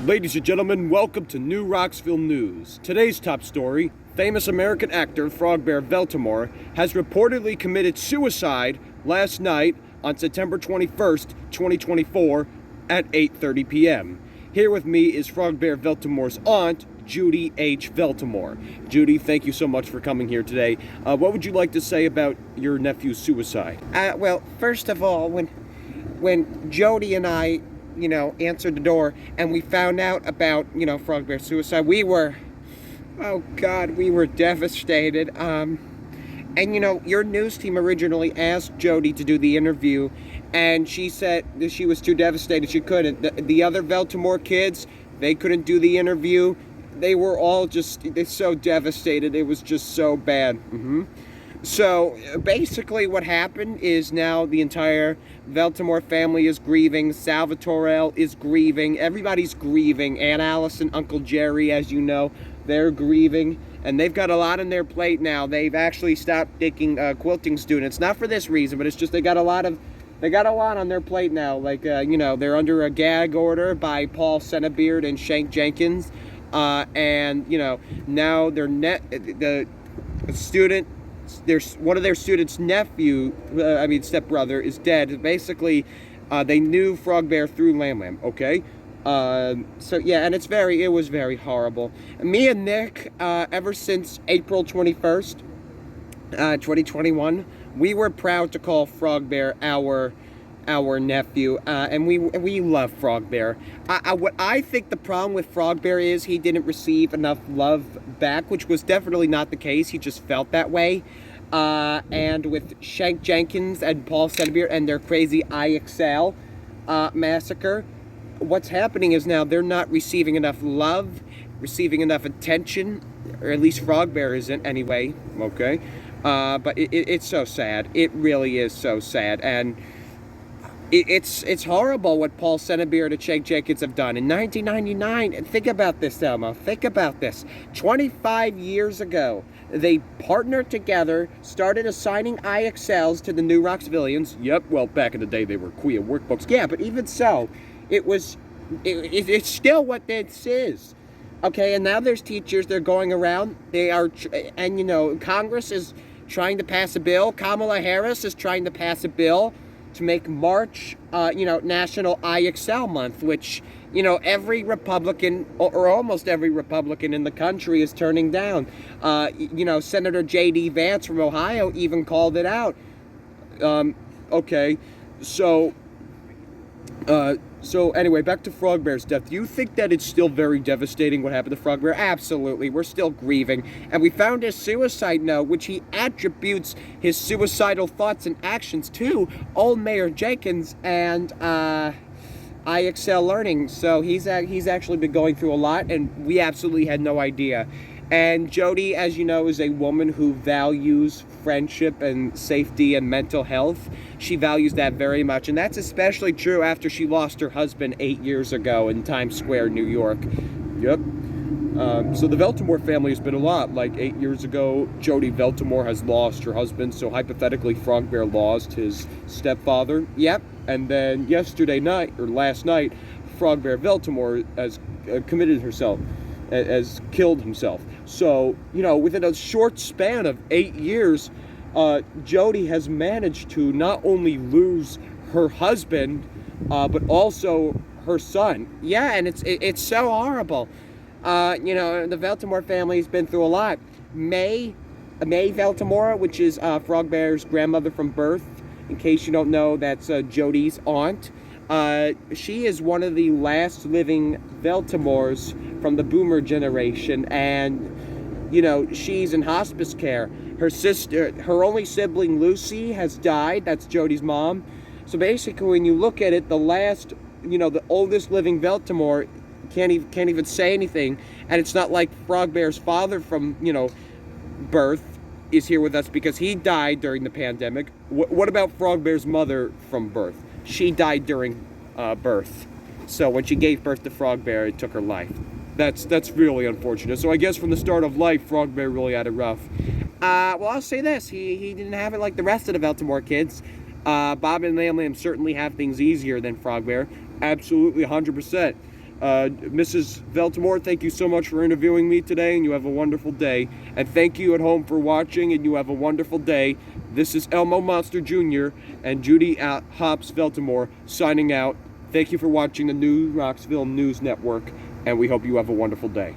Ladies and gentlemen, welcome to New Rocksville News. Today's top story, famous American actor Frogbear Veltamore has reportedly committed suicide last night on September 21st, 2024 at 8:30 p.m. Here with me is Frogbear Veltamore's aunt, Jody H. Veltamore. Judy, thank you so much for coming here today. What would you like to say about your nephew's suicide? Well, first of all, when Jody and I, answered the door and we found out about, Frogbear's suicide, we were devastated. And, your news team originally asked Jody to do the interview, and she said that she was too devastated, she couldn't. The other Veltamore kids, they couldn't do the interview. They were all they're so devastated. It was just so bad. So basically what happened is now the entire Veltamore family is grieving. Salvatore is grieving. Everybody's grieving. Aunt Alice and Uncle Jerry, as you know, they're grieving. And they've got a lot on their plate now. They've actually stopped taking quilting students. Not for this reason, but it's just they got a lot on their plate now. Like, they're under a gag order by Paul Senebeard and Shank Jenkins. And, now the student... There's one of their students' stepbrother is dead. Basically, they knew Frogbear through Lam, okay? So yeah, and it was very horrible. Me and Nick, ever since April 21st, 2021, we were proud to call Frogbear our nephew, and we love Frogbear. What I think the problem with Frogbear is he didn't receive enough love back, which was definitely not the case. He just felt that way. And with Shank Jenkins and Paul Senebeard and their crazy IXL massacre, what's happening is now they're not receiving enough love, receiving enough attention, or at least Frogbear isn't anyway, okay? But it's so sad. It really is so sad, and it's horrible what Paul Senebeard and Shank Jenkins have done. In 1999, and think about this, Elmo, think about this. 25 years ago, they partnered together, started assigning IXLs to the new Rocksvillians. Yep, well, back in the day, they were queer workbooks. Yeah, but even so, it's still what this is. Okay, and now there's teachers, they're going around, Congress is trying to pass a bill. Kamala Harris is trying to pass a bill to make March, National IXL Month, which, every Republican, or almost every Republican in the country is turning down. Senator J.D. Vance from Ohio even called it out. Okay, so anyway, back to Frogbear's death. Do you think that it's still very devastating what happened to Frogbear? Absolutely. We're still grieving. And we found his suicide note, which he attributes his suicidal thoughts and actions to old Mayor Jenkins and IXL Learning. So he's actually been going through a lot, and we absolutely had no idea. And Jody, as you know, is a woman who values friendship and safety and mental health. She values that very much, and that's especially true after she lost her husband 8 years ago in Times Square, New York. Yep. So the Veltamore family has been a lot. Like 8 years ago, Jody Veltamore has lost her husband, so hypothetically Frogbear lost his stepfather. Yep. And then last night, Frogbear Veltamore has killed himself. So, within a short span of 8 years, Jody has managed to not only lose her husband, but also her son. Yeah, and it's so horrible. The Veltamore family's been through a lot. May Veltamore, which is Frogbear's grandmother from birth, in case you don't know, that's Jody's aunt. She is one of the last living Veltamores from the boomer generation, and she's in hospice care. Her only sibling Lucy has died. That's Jody's mom. So basically, when you look at it, the oldest living Veltamore can't even say anything, and it's not like Frogbear's father from birth is here with us because he died during the pandemic. What about Frogbear's mother from birth? She died during birth. So when she gave birth to Frogbear, it took her life. That's really unfortunate. So I guess from the start of life, Frogbear really had it rough. Well, I'll say this. He didn't have it like the rest of the Veltamore kids. Bob and Lam certainly have things easier than Frogbear. Absolutely, 100%. Mrs. Veltamore, thank you so much for interviewing me today, and you have a wonderful day. And thank you at home for watching, and you have a wonderful day. This is Elmo Monster Jr. and Jody Hops Veltamore signing out. Thank you for watching the New Rocksville News Network, and we hope you have a wonderful day.